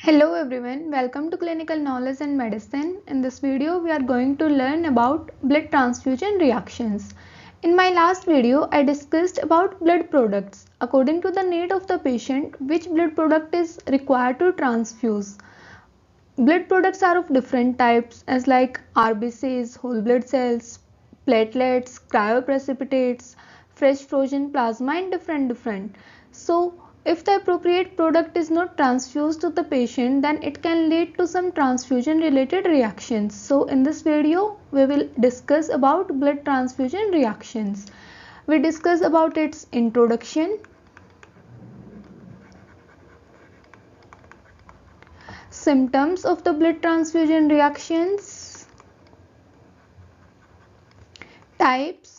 Hello everyone, welcome to Clinical Knowledge and Medicine. In this video, we are going to learn about blood transfusion reactions. In my last video, I discussed about blood products. According to the need of the patient, which blood product is required to transfuse. Blood products are of different types as like RBCs, whole blood cells, platelets, cryoprecipitates, fresh frozen plasma and different. So if the appropriate product is not transfused to the patient, then it can lead to some transfusion related reactions. So in this video, we will discuss about blood transfusion reactions. We discuss about its introduction, symptoms of the blood transfusion reactions, types,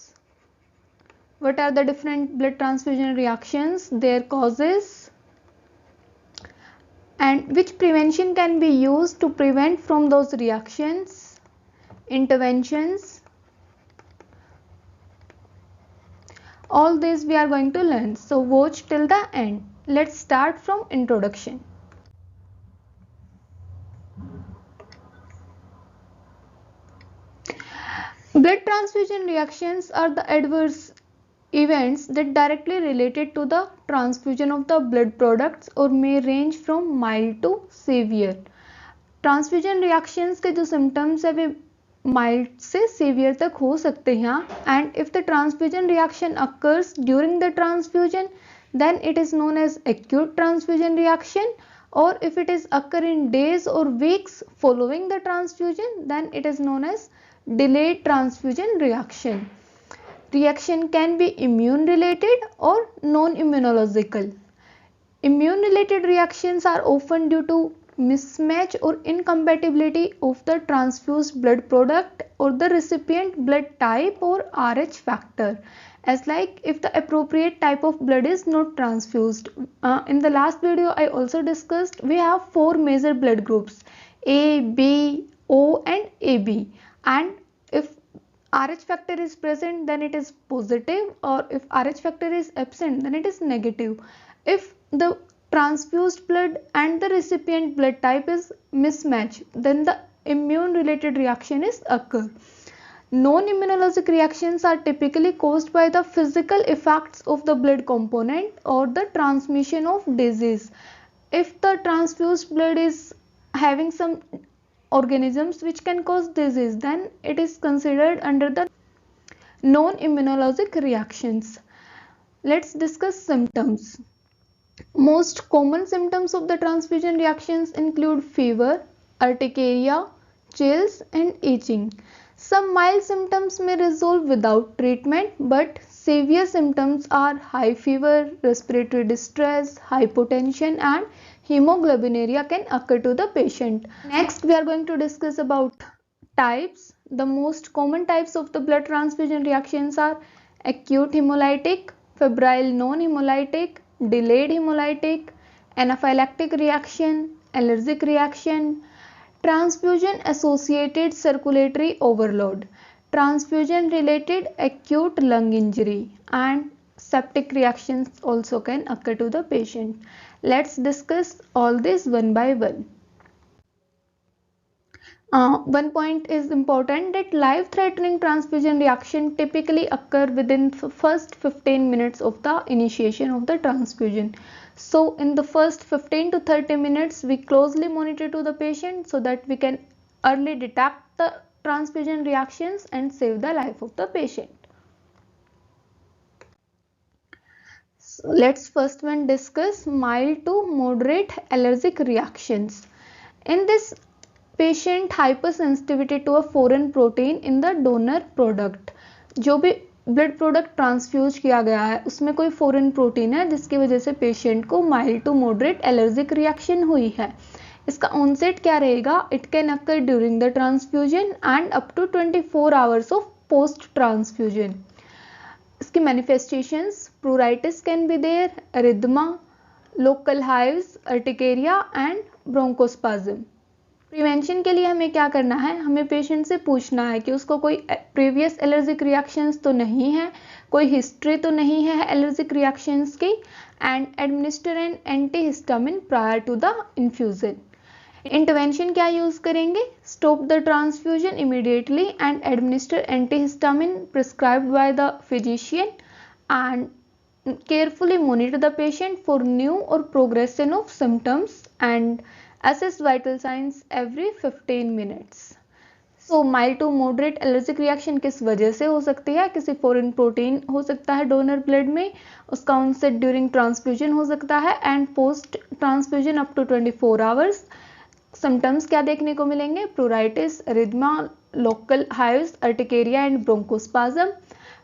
what are the different blood transfusion reactions, their causes, and which prevention can be used to prevent from those reactions, interventions. All this we are going to learn. So watch till the end. Let's start from introduction. Blood transfusion reactions are the adverse events that directly related to the transfusion of the blood products or may range from mild to severe. Transfusion reactions के जो symptoms है वे mild से severe तक हो सकते हैं and if the transfusion reaction occurs during the transfusion then it is known as acute transfusion reaction, or if it is occur in days or weeks following the transfusion, then it is known as delayed transfusion reaction. Reaction can be immune related or non-immunological. Immune related reactions are often due to mismatch or incompatibility of the transfused blood product or the recipient blood type or Rh factor, as like if the appropriate type of blood is not transfused. In the last video I also discussed we have four major blood groups A, B, O and AB, and if Rh factor is present then it is positive, or if Rh factor is absent then it is negative. If the transfused blood and the recipient blood type is mismatched, then the immune related reaction is occur. Non-immunologic reactions are typically caused by the physical effects of the blood component or the transmission of disease. If the transfused blood is having some organisms which can cause disease, then it is considered under the non-immunologic reactions. Let's discuss symptoms. Most common symptoms of the transfusion reactions include fever, urticaria, chills and itching. Some mild symptoms may resolve without treatment, but severe symptoms are high fever, respiratory distress, hypotension and hemoglobinuria can occur to the patient. Next, we are going to discuss about types. The most common types of the blood transfusion reactions are acute hemolytic, febrile non-hemolytic, delayed hemolytic, anaphylactic reaction, allergic reaction, transfusion associated circulatory overload, transfusion related acute lung injury, and septic reactions also can occur to the patient. Let's discuss all this one by one. One point is important that life-threatening transfusion reaction typically occur within first 15 minutes of the initiation of the transfusion. So in the first 15 to 30 minutes, we closely monitor to the patient so that we can early detect the transfusion reactions and save the life of the patient. So let's first one discuss mild to moderate allergic reactions. In this patient hypersensitivity to a foreign protein in the donor product. जो भी blood product transfuse किया गया है उसमें कोई foreign protein है जिसकी वजह से पेशेंट को mild to moderate allergic reaction हुई है. इसका ऑनसेट क्या रहेगा? It can occur during the transfusion and up to 24 hours of post transfusion. इसकी manifestations pruritus can be there, erythema, local hives, urticaria and bronchospasm. Prevention के लिए हमें क्या करना है? हमें पेशेंट से पूछना है कि उसको कोई प्रीवियस एलर्जिक रिएक्शंस तो नहीं है, कोई हिस्ट्री तो नहीं है एलर्जिक रिएक्शंस की, and administer an antihistamine prior to the infusion. Intervention क्या यूज करेंगे? Stop the transfusion immediately and administer antihistamine prescribed by the physician and carefully monitor the patient for new or progression of symptoms and assess vital signs every 15 minutes. So mild to moderate allergic reaction किस वजह से हो सकती है? किसी foreign protein हो सकता है डोनर ब्लड में, उसका ऑनसेट ड्यूरिंग ट्रांसफ्यूजन हो सकता है and post transfusion up to 24 hours. Symptoms क्या देखने को मिलेंगे? Pruritus, erythema, local hives, urticaria and bronchospasm.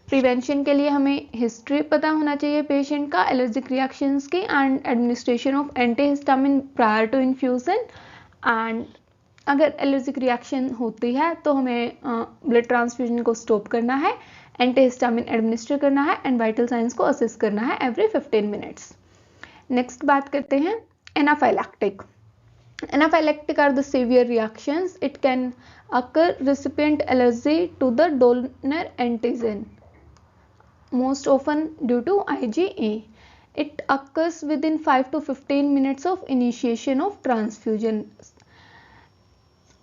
Prevention के लिए हमें हिस्ट्री पता होना चाहिए पेशेंट का एलर्जिक रिएक्शंस की and administration of antihistamine prior to infusion. And अगर एलर्जिक रिएक्शन होती है तो हमें ब्लड ट्रांसफ्यूजन को स्टॉप करना है, एंटीहिस्टामिन एडमिनिस्टर करना है एंड वाइटल साइंस को असेस करना है एवरी 15 मिनट्स। नेक्स्ट बात करते हैं anaphylactic. Anaphylactic are the severe reactions. It can occur recipient allergy to the donor antigen, most often due to IgA. It occurs within 5 to 15 minutes of initiation of transfusion.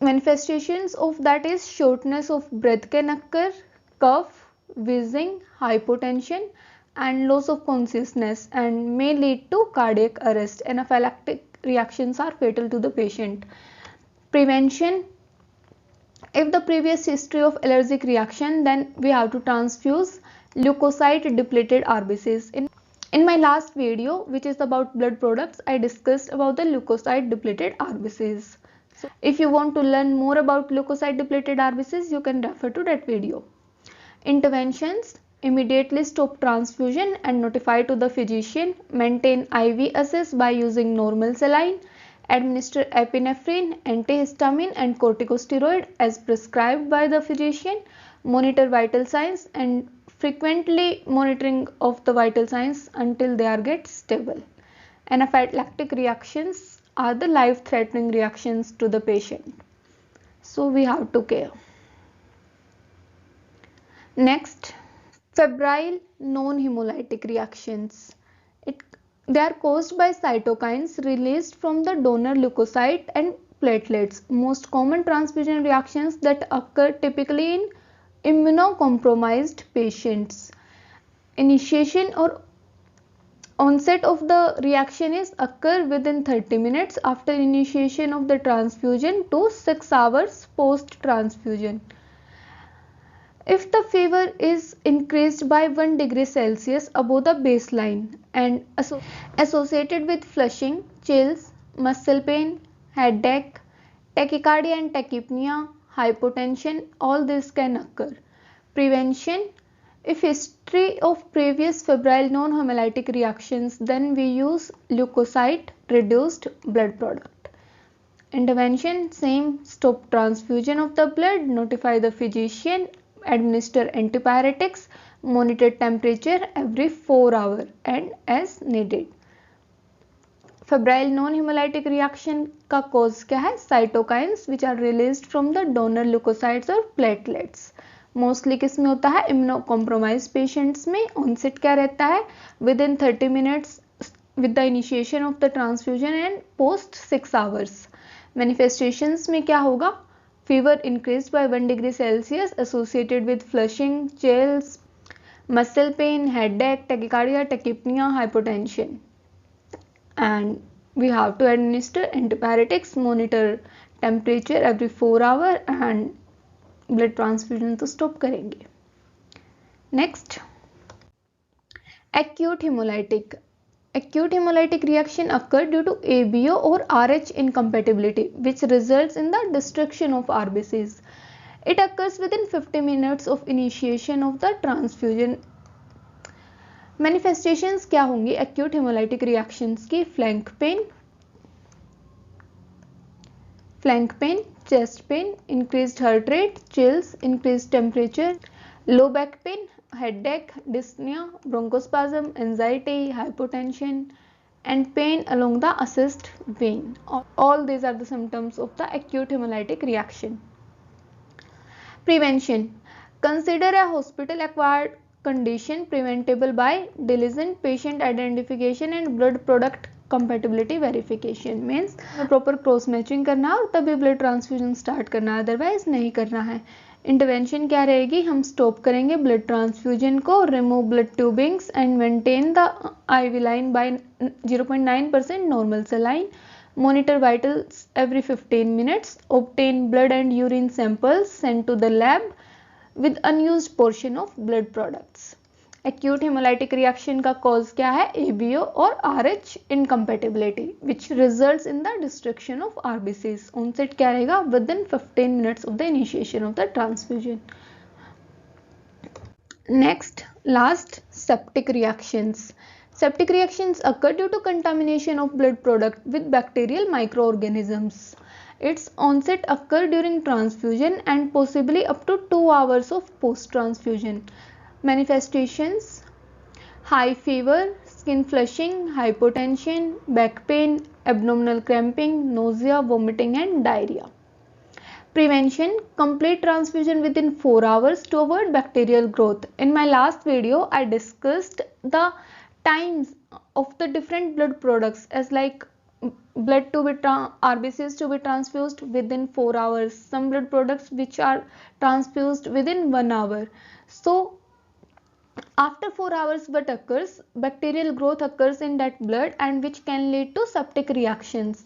Manifestations of that is shortness of breath can occur, cough, wheezing, hypotension and loss of consciousness and may lead to cardiac arrest. Anaphylactic reactions are fatal to the patient. Prevention: if the previous history of allergic reaction, then we have to transfuse leukocyte depleted RBCs. In my last video, which is about blood products, I discussed about the leukocyte depleted RBCs. So if you want to learn more about leukocyte depleted RBCs, you can refer to that video. Interventions: immediately stop transfusion and notify to the physician. Maintain IV access by using normal saline. Administer epinephrine, antihistamine and corticosteroid as prescribed by the physician. Monitor vital signs and frequently monitoring of the vital signs until they are get stable. Anaphylactic reactions are the life-threatening reactions to the patient, so we have to care. Next, febrile non-hemolytic reactions. They are caused by cytokines released from the donor leukocyte and platelets. Most common transfusion reactions that occur typically in immunocompromised patients. Initiation or onset of the reaction is occur within 30 minutes after initiation of the transfusion to 6 hours post transfusion. If the fever is increased by 1 degree Celsius above the baseline and associated with flushing, chills, muscle pain, headache, tachycardia and tachypnea, hypotension, all this can occur. Prevention: if history of previous febrile non-hemolytic reactions, then we use leukocyte reduced blood product. Intervention: same, stop transfusion of the blood, notify the physician, administer antipyretics, monitor temperature every 4 hours and as needed. Febrile non-hemolytic reaction का cause क्या है? Cytokines which are released from the donor leukocytes or platelets. Mostly किस में होता है? इम्यूनोकॉम्प्रोमाइज patients में. Onset क्या रहता है? Within 30 minutes with the initiation of the transfusion and post 6 hours. Manifestations में क्या होगा? Fever increase by 1 degree Celsius associated with flushing, chills, muscle pain, headache, tachycardia, tachypnoea, hypotension. And we have to administer antipyretics, monitor temperature every 4 hour and blood transfusion तो stop करेंगे. Next, acute hemolytic. Acute hemolytic reaction occur due to ABO or RH incompatibility, which results in the destruction of RBCs. It occurs within 50 minutes of initiation of the transfusion. Manifestations क्या होंगी acute hemolytic reactions की? flank pain, chest pain, increased heart rate, chills, increased temperature, low back pain, headache, dyspnea, bronchospasm, anxiety, hypotension and pain along the accessed vein. All these are the symptoms of the acute hemolytic reaction. Prevention: consider a hospital acquired condition preventable by diligent patient identification and blood product compatibility verification means proper cross matching करना है और तभी blood transfusion start करना है, otherwise नहीं करना है। Intervention क्या रहेगी, हम स्टॉप करेंगे ब्लड ट्रांसफ्यूजन को, remove blood tubings and maintain the IV line by 0.9% normal सेलाइन, monitor vitals every 15 minutes, obtain blood and urine samples sent to the lab with unused portion of blood products। acute hemolytic reaction का cause क्या है, ABO और RH incompatibility which results in the destruction of RBCs। onset क्या रहेगा, within 15 minutes of the initiation of the transfusion। next last septic reactions। Septic reactions occur due to contamination of blood product with bacterial microorganisms. Its onset occur during transfusion and possibly up to 2 hours of post-transfusion. Manifestations: high fever, skin flushing, hypotension, back pain, abdominal cramping, nausea, vomiting and diarrhea। Prevention: complete transfusion within 4 hours to avoid bacterial growth। In my last video, I discussed the times of the different blood products as like blood to be RBCs to be transfused within 4 hours, some blood products which are transfused within 1 hour। So after 4 hours what occurs, bacterial growth occurs in that blood and which can lead to septic reactions।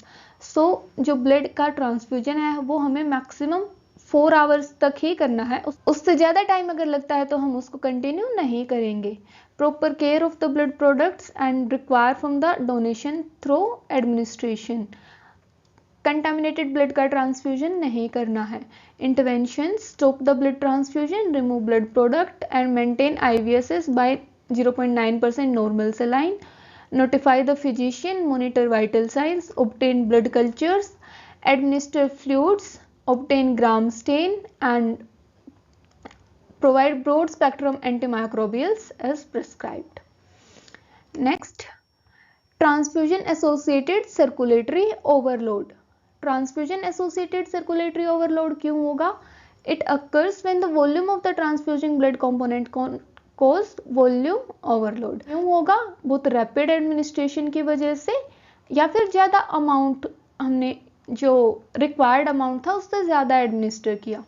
So जो blood का transfusion है वो हमें maximum 4 hours तक ही करना है, उससे ज़्यादा टाइम अगर लगता है तो हम उसको कंटिन्यू नहीं करेंगे। Proper care of the blood products and require from the donation through administration. Contaminated blood का ट्रांसफ्यूजन नहीं करना है। Intervention: stop the blood transfusion, remove blood product and maintain IVSS by 0.9% normal saline, notify the physician, monitor vital signs, obtain blood cultures, administer fluids, obtain gram stain and provide broad spectrum antimicrobials as prescribed। Next, transfusion associated circulatory overload। Transfusion associated circulatory overload क्यों होगा? It occurs when the volume of the transfusing blood component cause volume overload। क्यों होगा? बहुत rapid administration की वजह से या फिर ज़्यादा अमाउंट हमने जो रिक्वायर्ड अमाउंट था उससे ज़्यादा एडमिनिस्टर किया।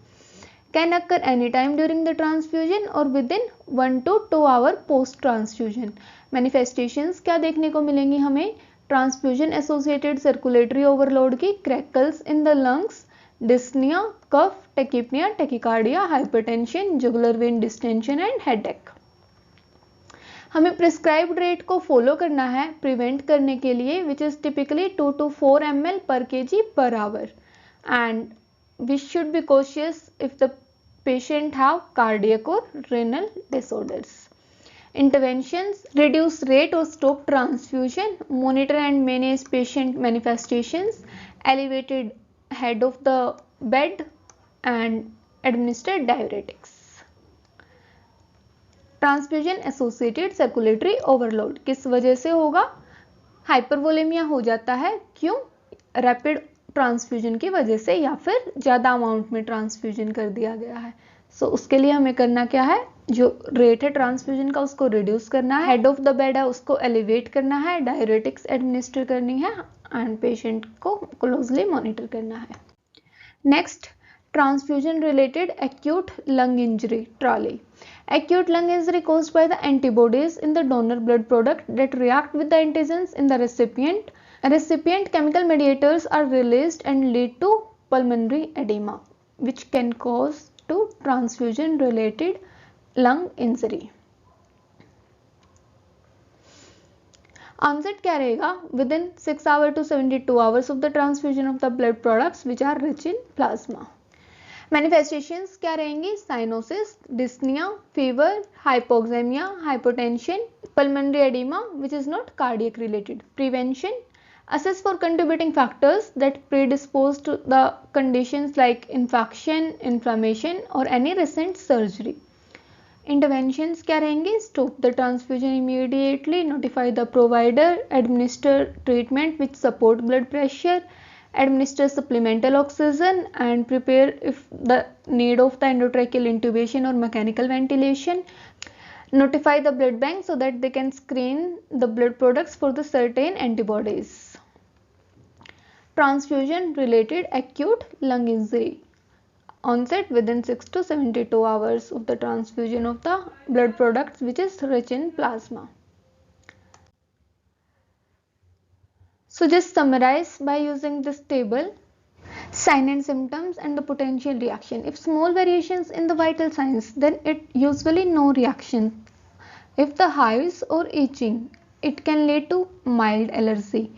Can occur any time during the transfusion और within 1 to 2 hour post transfusion. Manifestations क्या देखने को मिलेंगी हमें? ट्रांसफ्यूजन एसोसिएटेड सर्कुलेटरी ओवरलोड की crackles in the lungs, dyspnoea, cough, tachypnoea, tachycardia, hypertension, jugular vein distension and headache. हमें prescribed rate को follow करना है प्रिवेंट करने के लिए which is typically 2 to 4 ml per kg per hour and we should be cautious if the patient have cardiac or renal disorders। Interventions: reduce rate or stop transfusion, monitor and manage patient manifestations, elevated head of the bed and administer diuretics। Transfusion associated circulatory overload किस वजह से होगा? Hypervolaemia हो जाता है। क्यों? Rapid transfusion की वजह से या फिर ज़्यादा अमाउंट में ट्रांसफ्यूजन कर दिया गया है। सो उसके लिए हमें करना क्या है? जो रेट है ट्रांसफ्यूजन का उसको रिड्यूस करना है, हेड ऑफ द बेड है उसको एलिवेट करना है, डायरेटिक्स एडमिनिस्टर करनी है एंड पेशेंट को क्लोजली मॉनिटर करना है। Next, transfusion related acute lung injury TRALI। Acute lung injury caused by the antibodies in the donor blood product that react with the antigens in the recipient. Recipient chemical mediators are released and lead to pulmonary edema which can cause to transfusion related lung injury। Onset क्या रहेगा? Within 6 hours to 72 hours of the transfusion of the blood products which are rich in plasma। Manifestations क्या रहेंगी? Cyanosis, dyspnoea, fever, hypoxaemia, hypotension, pulmonary oedema which is not cardiac related. Prevention: assess for contributing factors that predispose to the conditions like infection, inflammation or any recent surgery। Interventions क्या रहेंगी? Stop the transfusion immediately, notify the provider, administer treatment which support blood pressure, administer supplemental oxygen and prepare if the need of the endotracheal intubation or mechanical ventilation। notify the blood bank so that they can screen the blood products for the certain antibodies. Transfusion related acute lung injury. Onset within 6 to 72 hours of the transfusion of the blood products which is rich in plasma. So just summarize by using this table. Sign and symptoms and the potential reaction. If small variations in the vital signs, then it usually no reaction. If the hives or itching, it can lead to mild allergy.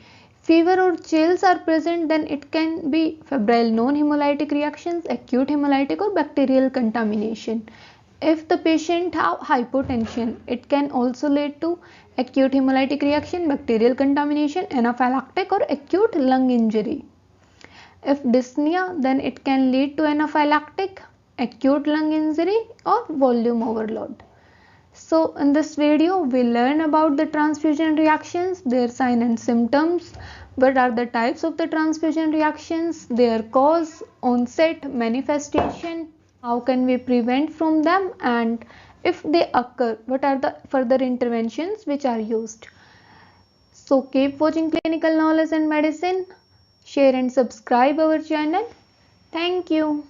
Fever or chills are present, then it can be febrile non-hemolytic reactions, acute hemolytic or bacterial contamination. If the patient have hypotension, it can also lead to acute hemolytic reaction, bacterial contamination, anaphylactic or acute lung injury. If dyspnea, then it can lead to anaphylactic, acute lung injury or volume overload. So in this video we learn about the transfusion reactions, their sign and symptoms, what are the types of the transfusion reactions, their cause, onset, manifestation, how can we prevent from them, and if they occur, what are the further interventions which are used. So keep watching Clinical Knowledge and Medicine. Share and subscribe our channel. Thank you.